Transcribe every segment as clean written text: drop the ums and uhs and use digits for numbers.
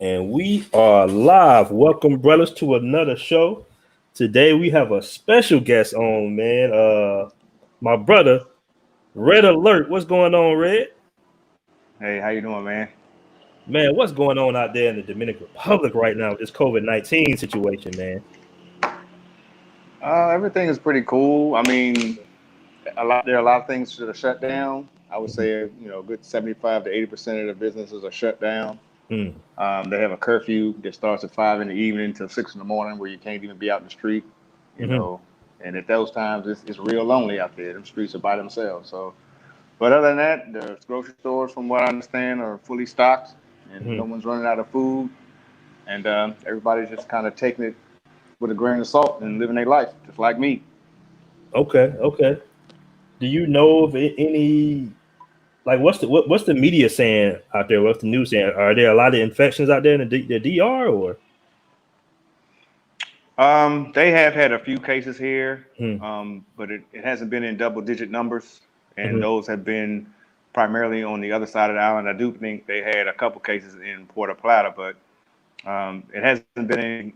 And we are live. Welcome, brothers, to another show. Today we have a special guest on, man. My brother, Red Alert. What's going on, Red? Hey, how you doing, man? Man, what's going on out there in the Dominican Republic right now with this COVID-19 situation, man? Everything is pretty cool. I mean, there are a lot of things that are shut down. I would say, a good 75 to 80% of the businesses are shut down. Mm, They have a curfew that starts at 5 in the evening till 6 in the morning, where you can't even be out in the street. You hmm know, and at those times, it's real lonely out there. Them streets are by themselves. So, but other than that, the grocery stores, from what I understand, are fully stocked, and no hmm one's running out of food. And everybody's just kind of taking it with a grain of salt and living their life, just like me. Okay. Do you know of any like what's the media saying out there? What's the news saying? Are there a lot of infections out there in the DR or? They have had a few cases here, Hmm, but it hasn't been in double-digit numbers, and hmm, those have been primarily on the other side of the island. I do think they had a couple cases in Puerto Plata, but it hasn't been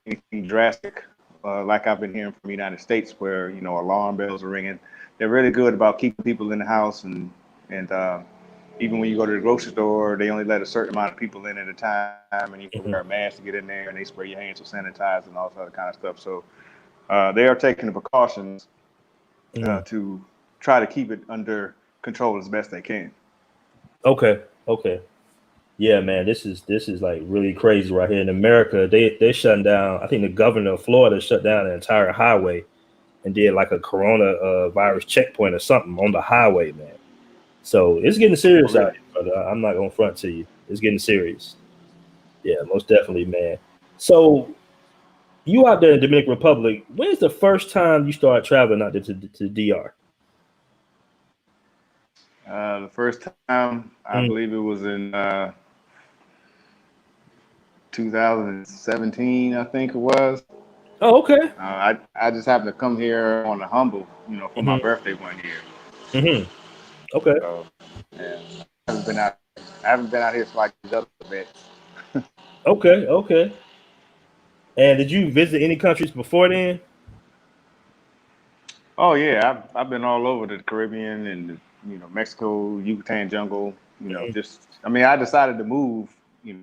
anything drastic like I've been hearing from the United States, where alarm bells are ringing. They're really good about keeping people in the house, and even when you go to the grocery store, they only let a certain amount of people in at a time, and you have to wear a hmm, mask to get in there, and they spray your hands with sanitizer and all that other kind of stuff. So they are taking the precautions hmm. to try to keep it under control as best they can. Okay. Yeah, man, this is like really crazy right here in America. They shutting down. I think the governor of Florida shut down the entire highway and did like a corona virus checkpoint or something on the highway, man. So it's getting Oh, serious out really? here, brother. I'm not gonna front to you. It's getting serious. Yeah, most definitely, man. So you out there in Dominican Republic, when's the first time you started traveling out there to DR? The first time, I Mm. believe it was in 2017, I think it was. Oh, okay. I just happened to come here on a humble, for my hmm birthday one year. hmm Okay. So yeah, I haven't been out here for like these other bits. Okay. And did you visit any countries before then? Oh yeah, I've been all over the Caribbean and Mexico, Yucatan jungle. Mhm. Just I mean, I decided to move,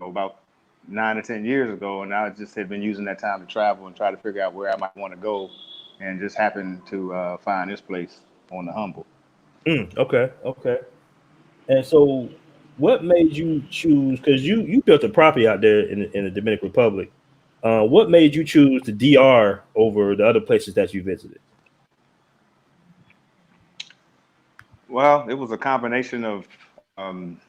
about 9 or 10 years ago, and I just had been using that time to travel and try to figure out where I might want to go, and just happened to find this place on the humble. Okay. And so, what made you choose? Because you built a property out there in the Dominican Republic. What made you choose the DR over the other places that you visited? Well, it was a combination of um,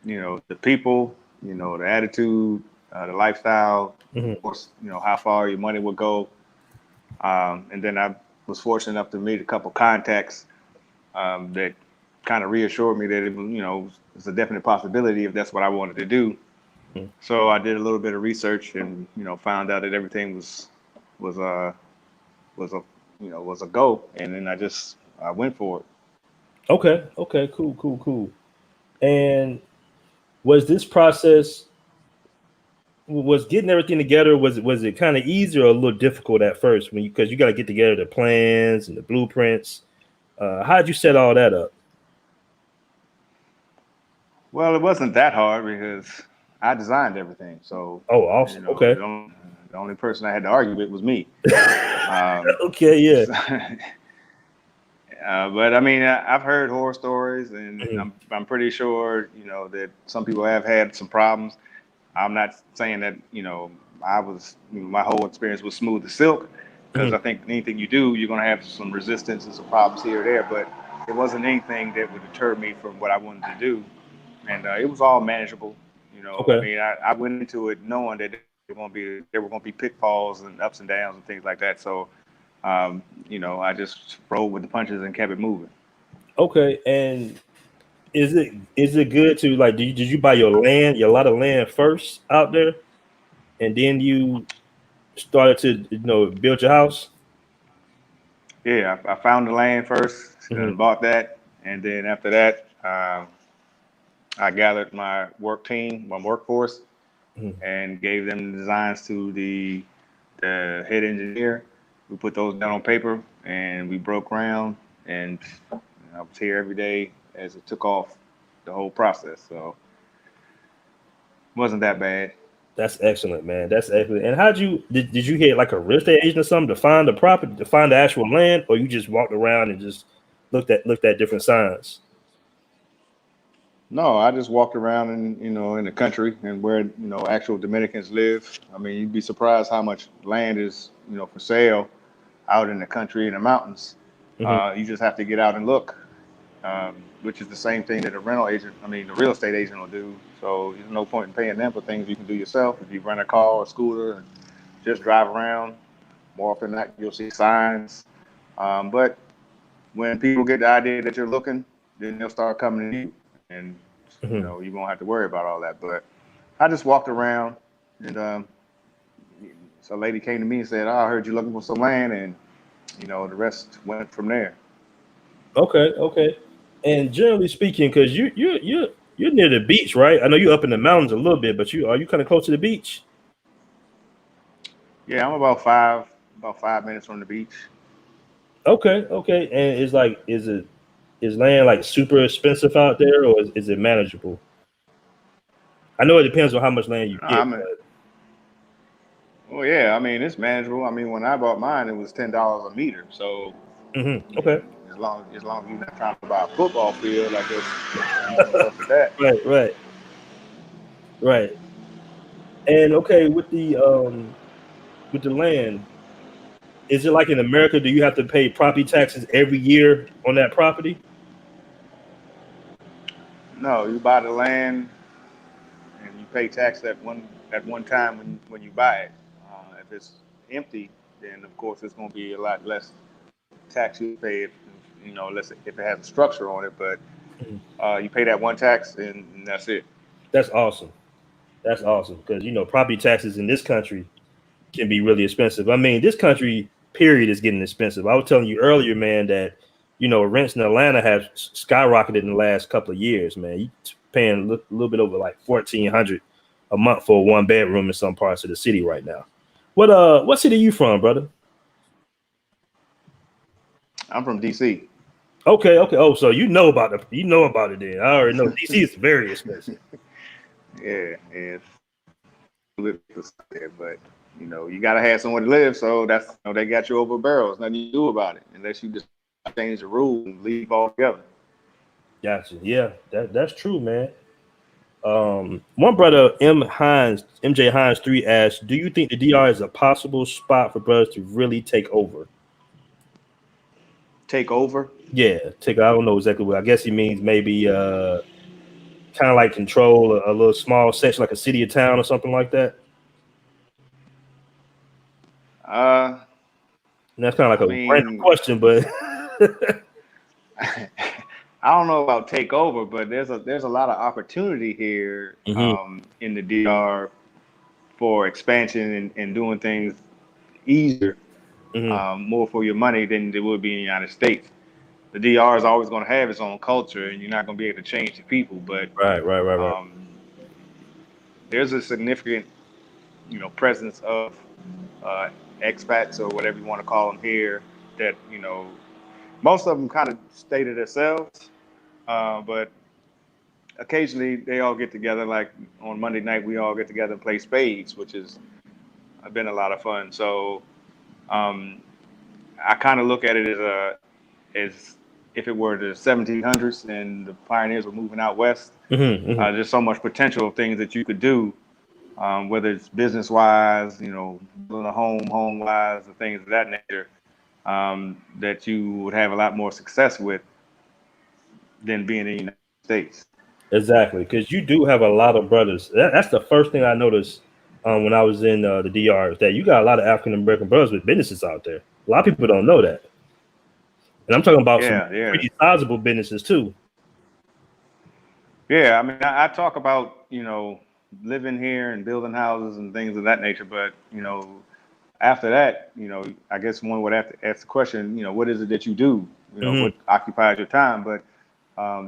the people, the attitude, the lifestyle, hmm of course, how far your money would go. And then I was fortunate enough to meet a couple contacts that kind of reassured me that it's a definite possibility if that's what I wanted to do. So I did a little bit of research and found out that everything was was a was a go, and then I went for it. Okay. Cool. And was this process was getting everything together? Was it kind of easy or a little difficult at first when you because you got to get together the plans and the blueprints? How did you set all that up? Well, it wasn't that hard because I designed everything. So Oh, awesome. Okay. the only person I had to argue with was me. Um, Okay. Yeah. but I mean, I've heard horror stories, and Mhm, I'm pretty sure that some people have had some problems. I'm not saying that my whole experience was smooth as silk, because mhm. I think anything you do, you're going to have some resistance and some problems here or there. But it wasn't anything that would deter me from what I wanted to do, and it was all manageable. I Okay. mean, I went into it knowing that there were going to be pitfalls and ups and downs and things like that. So, I just rolled with the punches and kept it moving. Okay. And is it good to like did you buy your lot of land first out there and then you started to build your house? Yeah, I found the land first hmm and bought that, and then after that, I gathered my workforce, Mhm. and gave them the designs to the head engineer. We put those down on paper and we broke ground, and I was here every day as it took off the whole process. So it wasn't that bad. That's excellent, man. That's excellent. And how'd you did you hit like a real estate agent or something to find the property, to find the actual land, or you just walked around and just looked at different signs? No, I just walked around in the country and where actual Dominicans live. I mean, you'd be surprised how much land is for sale out in the country in the mountains. Hmm. You just have to get out and look, which is the same thing that the real estate agent will do. So there's no point in paying them for things you can do yourself. If you rent a car or scooter and just drive around, more often than not, you'll see signs. But when people get the idea that you're looking, then they'll start coming to you, and Hmm. you won't have to worry about all that. But I just walked around, and so a lady came to me and said, "Oh, I heard you looking for some land," and the rest went from there. Okay, okay. And generally speaking, because you're near the beach, right? I know you're up in the mountains a little bit, but you kind of close to the beach. Yeah, I'm about 5 minutes from the beach. Okay, okay. And it's like, is land like super expensive out there, or is it manageable? I know it depends on how much land you No, get, I mean, well, yeah, I mean it's manageable. I mean, when I bought mine, it was $10 a meter. So but I mean, okay, as long as you're not trying to buy a football field, I guess you can work with that. right, right, right. And okay, with the land, is it like in America? Do you have to pay property taxes every year on that property? No, you buy the land and you pay tax at one time when you buy it. If it's empty, then of course it's going to be a lot less tax you pay if it has a structure on it. But Mhm. you pay that one tax and that's it. That's awesome. That's awesome because property taxes in this country can be really expensive. I mean, this country period is getting expensive. I was telling you earlier, man, that rents in Atlanta have skyrocketed in the last couple of years. Man, you paying a little bit over like 1,400 a month for a one bedroom in some parts of the city right now. What city you from, brother? I'm from DC. Okay, okay. Oh, so you know about it then. I already know DC is very expensive. Yeah, and but you gotta have somewhere to live. So that's they got you over barrels. Nothing you can do about it unless you just change the rules and leave altogether. Gotcha. Yeah, that's true, man. One brother, MJ Hines 3 asked, "Do you think the DR is a possible spot for brothers to really take over?" Take over? Yeah, take. I don't know exactly what. I guess he means maybe kind of like control a little small section, like a city or town or something like that. Uh, And that's kind of I like a random mean, question, but I don't know about take over, but there's a lot of opportunity here hmm in the DR for expansion and doing things easier, hmm more for your money than it would be in the United States. The DR is always going to have its own culture, and you're not going to be able to change the people. But right, right, right, right. um, there's a significant, presence of uh, expats or whatever you want to call them here. That most of them kind of stay to themselves, but occasionally they all get together. Like on Monday night, we all get together and play spades, which has been a lot of fun. So um, I kind of look at it as if it were the 1700s and the pioneers were moving out west. Hmm. There's so much potential of things that you could do, whether it's business wise, building a home wise, and things of that nature, that you would have a lot more success with than being in the United States. Exactly, because you do have a lot of brothers. That's the first thing I noticed when I was in the DR is that you got a lot of African American brothers with businesses out there. A lot of people don't know that, and I'm talking about some Yeah, yeah, pretty sizable businesses too. yeah. I mean, I talk about living here and building houses and things of that nature, but after that, I guess one would have to ask the question, what is it that you do? Hmm. What occupies your time? But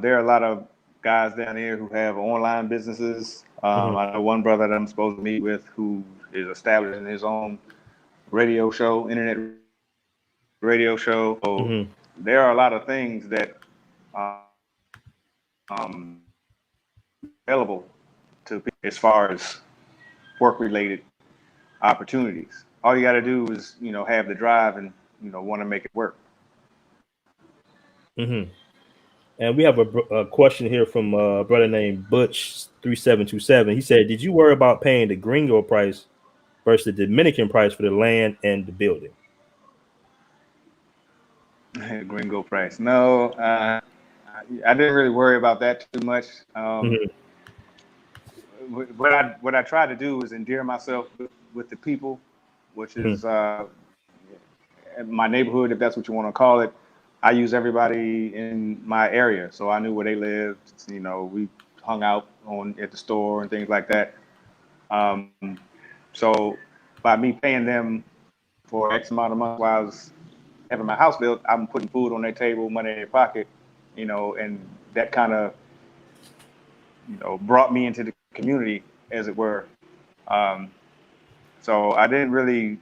there are a lot of guys down here who have online businesses. Mm-hmm. I know one brother that I'm supposed to meet with who is establishing his own radio show, internet radio show. So Mm-hmm. there are a lot of things that available to people as far as work related opportunities. All you got to do is, have the drive and, want to make it work. Mm-hmm. And we have a question here from a brother named Butch3727. He said, "Did you worry about paying the gringo price versus the Dominican price for the land and the building?" Gringo price. No, I didn't really worry about that too much. Mm-hmm. What I try to do is endear myself with the people, which Mm-hmm. is my neighborhood, if that's what you want to call it. I use everybody in my area, so I knew where they lived. We hung out at the store and things like that. Um, so by me paying them for X amount of months while I was having my house built, I'm putting food on their table, money in their pocket, and that kind of, brought me into the community, as it were. Um, so I didn't really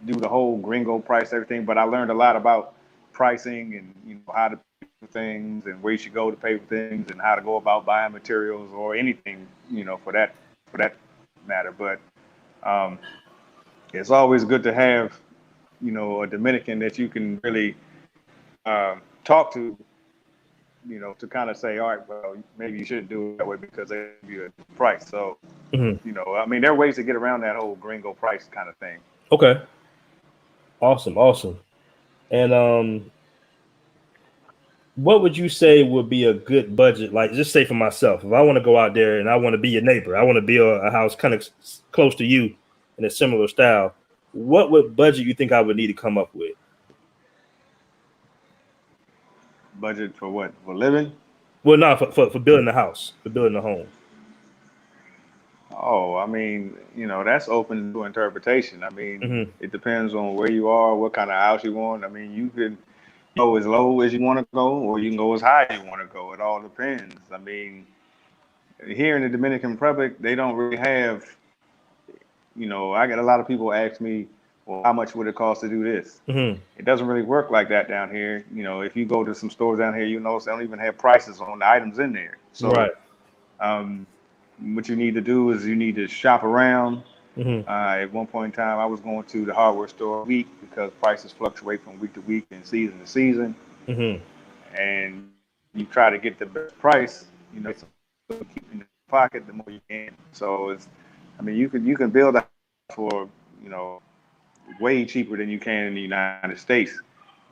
do the whole gringo price, everything, but I learned a lot about pricing and, how to pay for things and where you should go to pay for things and how to go about buying materials or anything, for that matter. But it's always good to have, a Dominican that you can really talk to, to kind of say, all right, well, maybe you shouldn't do it that way because they give you a price. So, Mm-hmm. I mean, there are ways to get around that whole gringo price kind of thing. Okay. Awesome. And what would you say would be a good budget? Like, just say for myself, if I want to go out there and I want to be your neighbor, I want to build a house kind of close to you in a similar style. What would budget you think I would need to come up with? Budget for what? For living? Well, not for building a house, for building a home. Oh, I mean, that's open to interpretation. I mean, Mm-hmm. it depends on where you are, what kind of house you want. I mean, you can go as low as you want to go, or you can go as high as you want to go. It all depends. I mean, here in the Dominican Republic, they don't really have, I get a lot of people ask me, well, how much would it cost to do this? Mm-hmm. It doesn't really work like that down here. If you go to some stores down here, they don't even have prices on the items in there. So, Right. what you need to do is you need to shop around. Mm-hmm. At one point in time, I was going to the hardware store a week because prices fluctuate from week to week and season to season. Mm-hmm. And you try to get the best price, so keep in your pocket the more you can. So you can build a house for, way cheaper than you can in the United States,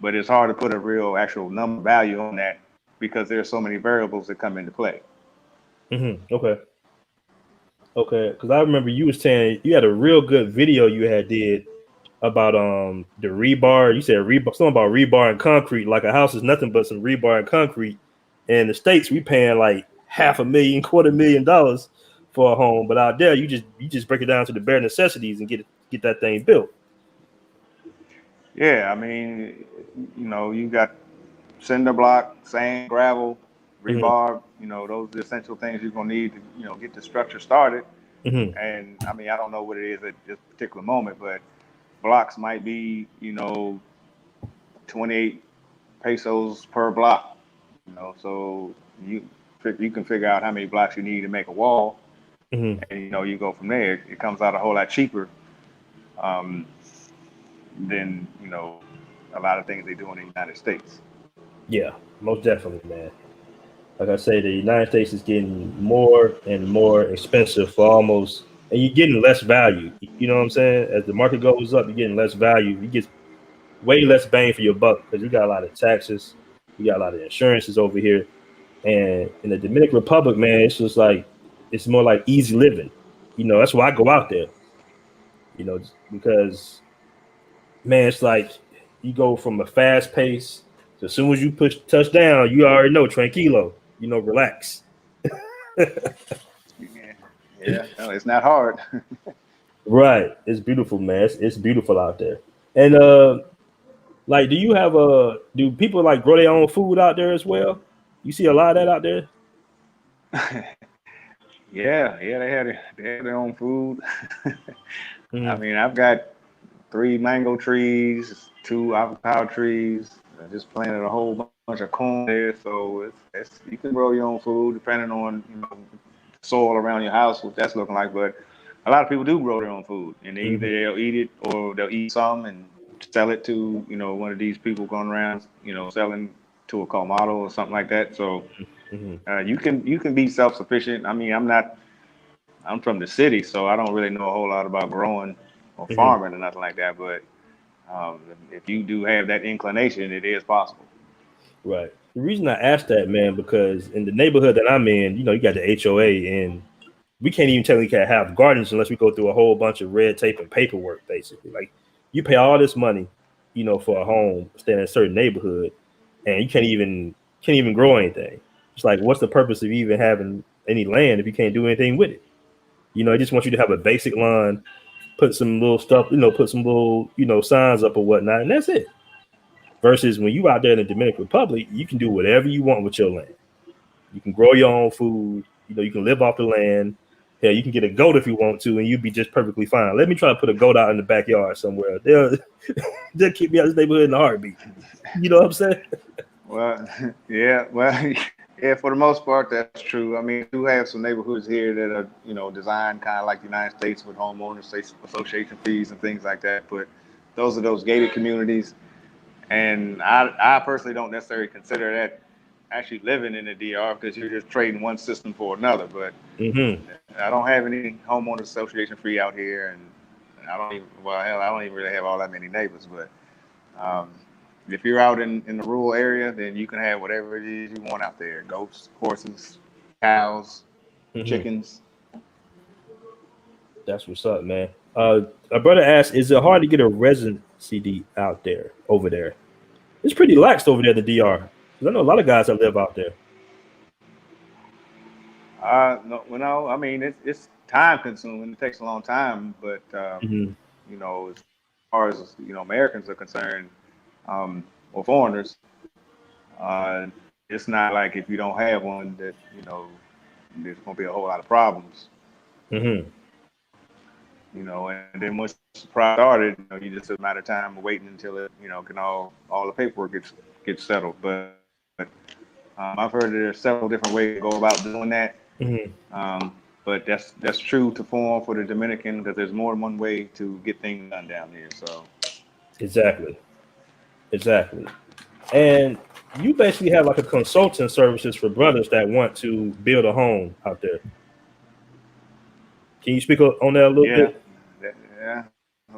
but it's hard to put a real actual number value on that because there's so many variables that come into play. Mm-hmm. Okay. Because I remember you was saying you had a real good video you had did about the rebar. You said rebar, something about rebar and concrete. Like a house is nothing but some rebar and concrete. And in the States, we paying like $500,000, $250,000 for a home, but out there, you just break it down to the bare necessities and get that thing built. Yeah, I mean, you got cinder block, sand, gravel, rebar. Those are the essential things you're gonna need to, get the structure started. Mm-hmm. And I mean, I don't know what it is at this particular moment, but blocks might be, 28 pesos per block. So you can figure out how many blocks you need to make a wall, Mm-hmm. and you go from there. It comes out a whole lot cheaper than a lot of things they do in the United States. Yeah, most definitely, man. Like I say, the United States is getting more and more expensive for almost, and you're getting less value. You know what I'm saying? As the market goes up, you're getting less value. You get way less bang for your buck because you got a lot of taxes, you got a lot of insurances over here. And in the Dominican Republic, man, it's just like it's more like easy living. That's why I go out there. Because man, it's like you go from a fast pace to as soon as you touch down, you already know tranquilo. Relax. Yeah, no, it's not hard. Right. It's beautiful, man. It's beautiful out there. And like, do people like grow their own food out there as well? You see a lot of that out there? Yeah, they had their own food. I Mm-hmm. mean, I've got 3 mango trees, 2 avocado trees. I just planted a whole bunch of corn there, so it's you can grow your own food depending on soil around your house, what that's looking like. But a lot of people do grow their own food, and Mm-hmm. they'll eat it or they'll eat some and sell it to one of these people going around selling to a colmado or something like that. So Mm-hmm. you can be self-sufficient. I mean, I'm from the city, so I don't really know a whole lot about growing or Mm-hmm. farming or nothing like that. But if you do have that inclination, it is possible. Right. The reason I asked that, man, because in the neighborhood that I'm in, you got the HOA, and we can't even technically have gardens unless we go through a whole bunch of red tape and paperwork, basically. Like, you pay all this money, for a home, staying in a certain neighborhood, and you can't even grow anything. It's like, what's the purpose of even having any land if you can't do anything with it? I just want you to have a basic lawn, put some little stuff, put some little, signs up or whatnot, and that's it. Versus when you out there in the Dominican Republic, you can do whatever you want with your land. You can grow your own food. You can live off the land. Hell, you can get a goat if you want to, and you'd be just perfectly fine. Let me try to put a goat out in the backyard somewhere. They'll keep me out of this neighborhood in a heartbeat. You know what I'm saying? Well, yeah, well, yeah. For the most part, that's true. I mean, we do have some neighborhoods here that are, designed kind of like the United States with homeowners association fees and things like that. But those are those gated communities, and I personally don't necessarily consider that actually living in the DR because you're just trading one system for another. But Mm-hmm. I don't have any homeowners association fee out here, and I don't even well, hell, I don't even really have all that many neighbors. But um, if you're out in the rural area, then you can have whatever it is you want out there: goats, horses, cows, Mm-hmm. chickens. That's what's up, man. A brother asked, "Is it hard to get a residency out there over there?" It's pretty lax over there, the DR. 'Cause I know a lot of guys that live out there. No, well, no, I mean it's time consuming. It takes a long time, but Mm-hmm. as far as Americans are concerned, or foreigners, it's not like if you don't have one that there's going to be a whole lot of problems. Mm-hmm. And then once the process started, you just a matter of time of waiting until it, can all the paperwork gets settled. But I've heard that there's several different ways to go about doing that. Mm-hmm. But that's true to form for the Dominican because there's more than one way to get things done down here. So Exactly. Exactly. And you basically have like a consulting services for brothers that want to build a home out there. Can you speak on that a little yeah, bit? yeah.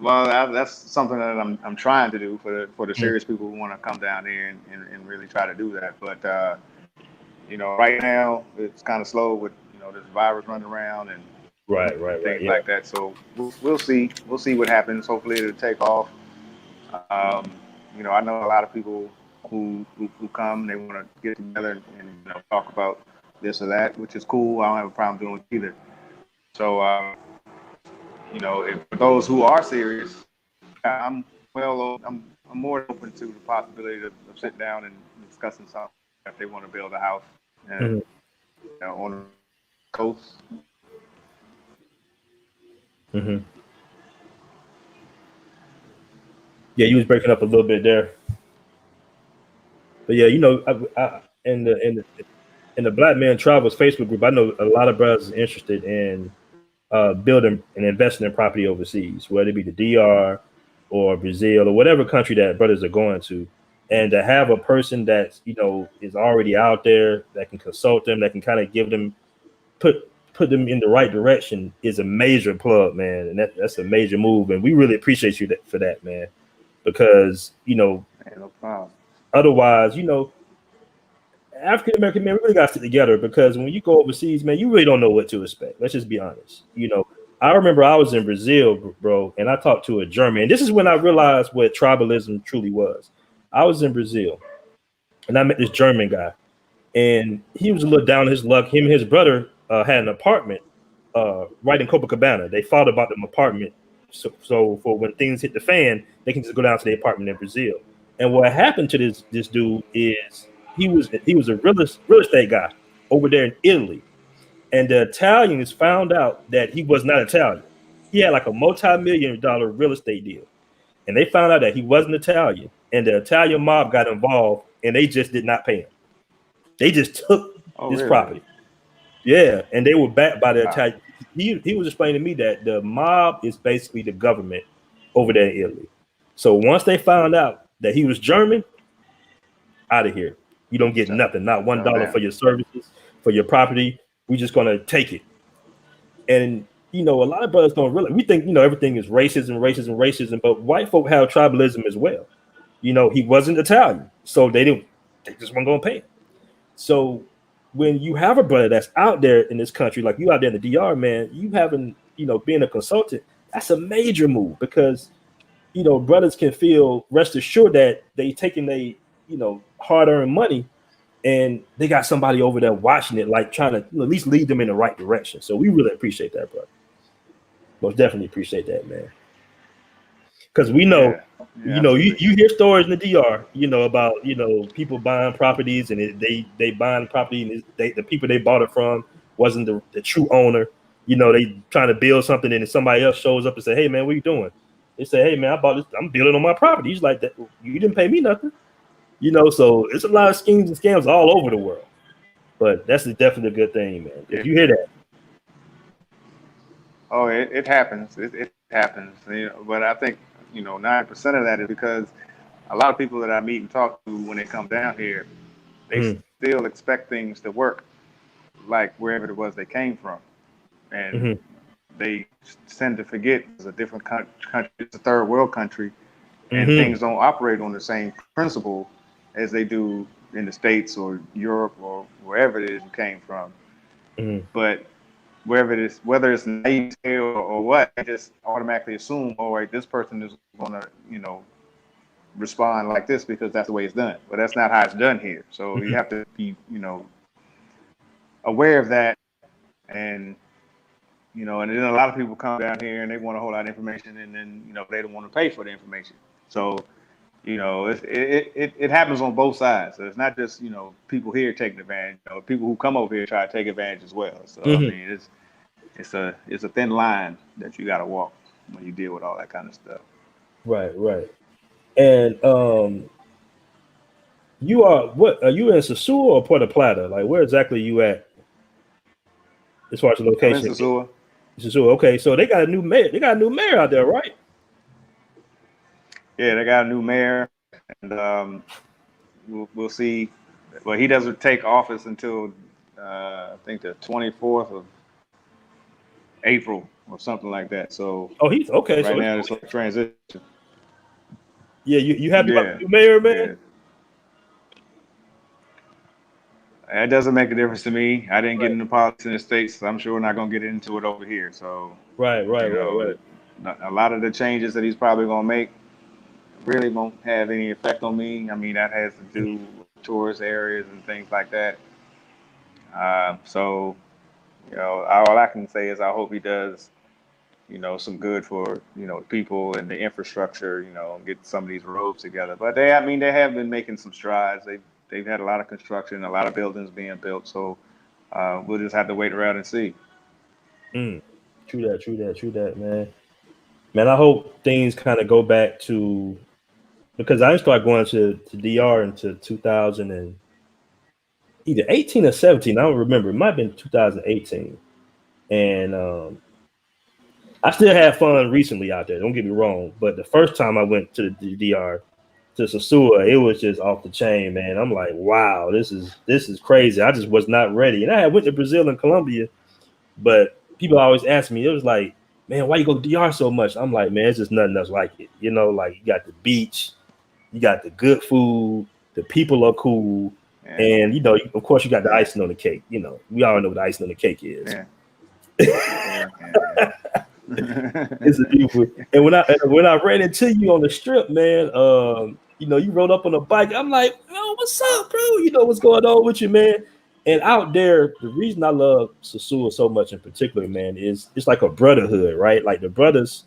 Well, that's something that I'm trying to do for the Mhm. serious people who want to come down here and really try to do that. But right now it's kind of slow with this virus running around and Right, right, right. things Yeah. like that. So we'll see. We'll see what happens. Hopefully it'll take off. Um, I know a lot of people who come. They want to get together and talk about this or that, which is cool. I don't have a problem doing it either. So if for those who are serious, I'm more than open to the possibility of sitting down and discussing something if they want to build a house and Hmm. on the coast. Hmm. Yeah, you was breaking up a little bit there, but yeah, in the Black Man Travels Facebook group, I know a lot of brothers interested in building and investing in property overseas, whether it be the DR or Brazil or whatever country that brothers are going to, and to have a person that is already out there that can consult them, that can kind of give them put them in the right direction is a major plug, man, and that's a major move, and we really appreciate you for that, man, because Man, no problem. otherwise, African American men really got to sit together because when you go overseas, man, you really don't know what to expect. Let's just be honest. I remember I was in Brazil, bro, and I talked to a German. And this is when I realized what tribalism truly was. I was in Brazil, and I met this German guy, and he was a little down on his luck. Him and his brother had an apartment right in Copacabana. They thought about them apartment, so for when things hit the fan, they can just go down to the apartment in Brazil. And what happened to this dude is he was a real estate guy over there in Italy. And the Italians found out that he was not Italian. He had like a multi-million-dollar real estate deal. And they found out that he wasn't Italian. And the Italian mob got involved and they just did not pay him. They just took Oh, his really? property. Yeah. And they were backed by the Wow. Italian. He was explaining to me that the mob is basically the government over there in Italy. So once they found out that he was German, out of here. You don't get nothing, not $1 for your services, for your property. We're just gonna take it. And a lot of brothers don't realize. We think everything is racism, but white folk have tribalism as well. He wasn't Italian, so they just weren't gonna pay him. So when you have a brother that's out there in this country, like you out there in the DR, man, you having being a consultant, that's a major move because brothers can feel rest assured that they taking they hard-earned money and they got somebody over there watching it, like trying to at least lead them in the right direction. So we really appreciate that, brother. Most definitely appreciate that, man. Because we know, you hear stories in the DR, about people buying properties and they buying property and the people they bought it from wasn't the true owner. They trying to build something and then somebody else shows up and say, "Hey, man, what are you doing?" They say, "Hey, man, I bought this. I'm building on my property." He's like, "That you didn't pay me nothing." So it's a lot of schemes and scams all over the world. But that's definitely a good thing, man. If you hear that. Oh, it happens. It happens. But I think 90% of that is because a lot of people that I meet and talk to when they come down here, they still expect things to work like wherever it was they came from, and they tend to forget it's a different country. It's a third world country, and things don't operate on the same principle as they do in the States or Europe or wherever it is you came from. But whether it's naivete or what, they just automatically assume, all right, this person is going to, respond like this because that's the way it's done. But that's not how it's done here. So you have to be, aware of that. And, and then a lot of people come down here and they want a whole lot of information and then, they don't want to pay for the information. So, it happens on both sides. So it's not just, people here taking advantage. People who come over here try to take advantage as well. So, I mean, it's a thin line that you got to walk when you deal with all that kind of stuff. Right. And you are you in Sosua or Puerto Plata? Like, where exactly are you at as far as the location? Sosua. Okay, so they got a new mayor. They got a new mayor out there, right? Yeah, they got a new mayor, and we'll see. Well, he doesn't take office until I think the 24th of April or something like that. So he's okay. Right now it's like transition. Yeah, you happy about the new mayor, man? Yeah. It doesn't make a difference to me. I didn't get into politics in the States, so I'm sure we're not going to get into it over here. So right. A lot of the changes that he's probably going to make really won't have any effect on me. I mean, that has to do with tourist areas and things like that. So all I can say is I hope he does, some good for, people and the infrastructure, get some of these roads together. But they have been making some strides. They've had a lot of construction, a lot of buildings being built. So we'll just have to wait around and see. True that, man. Man, I hope things kind of go back to, because I started going to DR into 2000 and either 18 or 17. I don't remember. It might have been 2018. And I still had fun recently out there. Don't get me wrong. But the first time I went to the DR, to Sosua, it was just off the chain, man. I'm like, wow, this is crazy. I just was not ready. And I had went to Brazil and Colombia, but people always ask me, it was like, man, why you go to DR so much? I'm like, man, it's just nothing else like it. Like you got the beach, you got the good food, the people are cool, and of course you got the icing on the cake. We all know what the icing on the cake is. It's a beautiful. And when I ran into you on the strip, man, you rode up on a bike. I'm like, oh, what's up, bro? What's going on with you, man? And out there, the reason I love Sosua so much in particular, man, is it's like a brotherhood, right? Like the brothers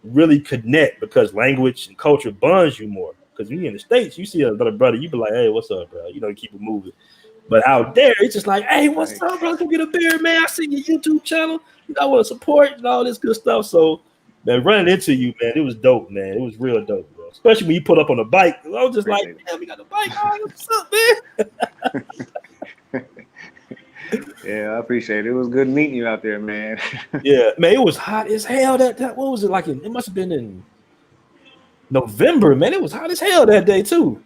really connect because language and culture bonds you more. Because when you're in the States, you see another brother, you be like, hey, what's up, bro? Keep it moving. But out there, it's just like, hey, what's Right. up, bro? Go get a beer, man. I see your YouTube channel. You know, I want to support and all this good stuff. So, man, running into you, man, it was dope, man. It was real dope, bro. Especially when you put up on a bike. I was just like, Appreciate damn, we got a bike. Oh, what's up, man? it. Yeah, I appreciate it. It was good meeting you out there, man. Yeah, man, it was hot as hell. That what was it like? It must have been in November, man. It was hot as hell that day too.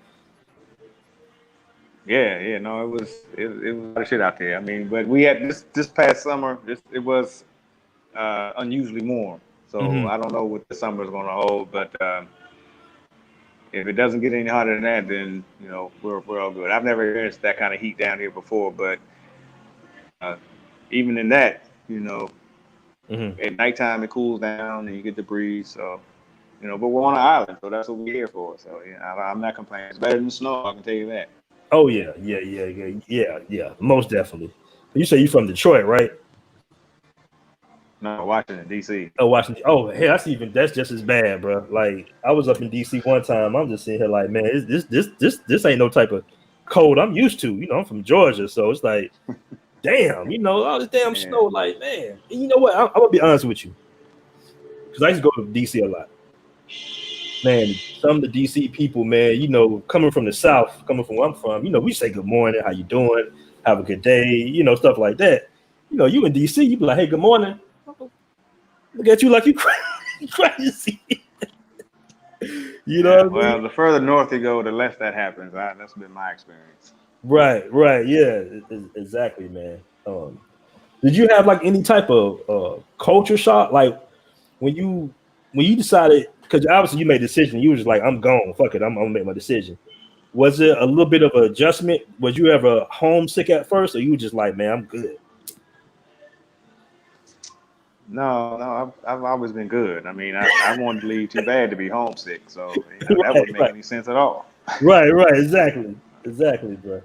Yeah, no, it was a lot of shit out there. I mean, but we had this past summer, it was unusually warm. So Mm-hmm. I don't know what the summer is going to hold, but if it doesn't get any hotter than that, then we're all good. I've never experienced that kind of heat down here before, but uh, even in that, Mm-hmm. at nighttime it cools down and you get the breeze. So but we're on an island, so that's what we're here for. So yeah, I'm not complaining. It's better than snow, I can tell you that. Oh yeah. Most definitely. You say you from Detroit, right? No, Washington D.C. Oh, Washington. Oh, hey, that's just as bad, bro. Like I was up in DC one time. I'm just sitting here like, man, this ain't no type of cold I'm used to. I'm from Georgia, so it's like, damn, all this damn Yeah. snow. Like, man, and you know what? I'm gonna be honest with you, because I used to go to DC a lot. Man, some of the DC people, man, coming from the South, coming from where I'm from, we say good morning, how you doing, have a good day, stuff like that. You in DC, you be like, hey, good morning. Look at you like you crazy. You know Yeah. what I mean? Well, the further north you go, the less that happens. That's been my experience. Right. Yeah, exactly, man. Did you have like any type of culture shock, like when you decided? Because obviously you made a decision. You was just like, I'm gone. Fuck it. I'm gonna make my decision. Was it a little bit of an adjustment? Was you ever homesick at first, or you were just like, man, I'm good? No, I've always been good. I mean, I wanted to leave too bad to be homesick, so that right, wouldn't make right, any sense at all. right. Exactly, bro.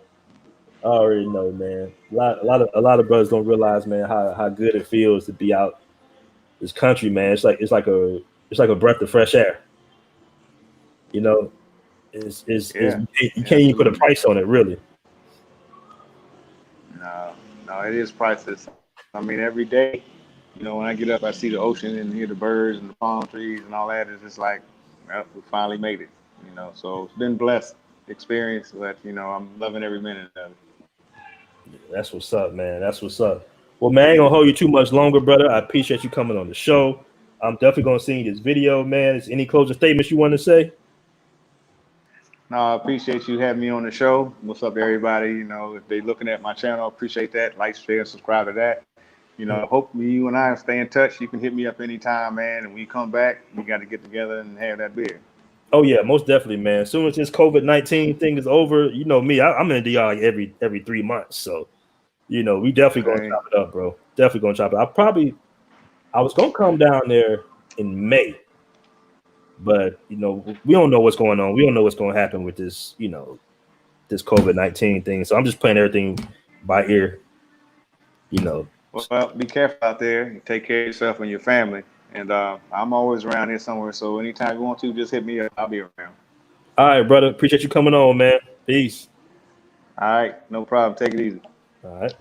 I already know, man. A lot of brothers don't realize, man, how good it feels to be out this country, man. It's like a breath of fresh air. You know, is Yeah, you can't even put a absolutely. price on it, really. No, no, it is priceless. I mean, every day, when I get up, I see the ocean and hear the birds and the palm trees and all that. It's just like, well, we finally made it. So it's been blessed experience, but I'm loving every minute of it. That's what's up, man. That's what's up. Well, man, I ain't gonna hold you too much longer, brother. I appreciate you coming on the show. I'm definitely gonna send you this video, man. Is any closing statements you want to say? No, I appreciate you having me on the show. What's up, everybody? If they looking at my channel, appreciate that. Like, share, subscribe to that. Hope you and I stay in touch. You can hit me up anytime, man. And when you come back, we got to get together and have that beer. Oh yeah, most definitely, man. As soon as this COVID-19 thing is over, you know me, I'm in the DR like every 3 months. So we definitely gonna Okay. chop it up, bro. Definitely gonna chop it. I was gonna come down there in May, but we don't know what's going on. We don't know what's gonna happen with this, this COVID-19 thing. So I'm just playing everything by ear, you know. Well, be careful out there. Take care of yourself and your family. And I'm always around here somewhere. So anytime you want to, just hit me up. I'll be around. All right, brother. Appreciate you coming on, man. Peace. All right. No problem. Take it easy. All right.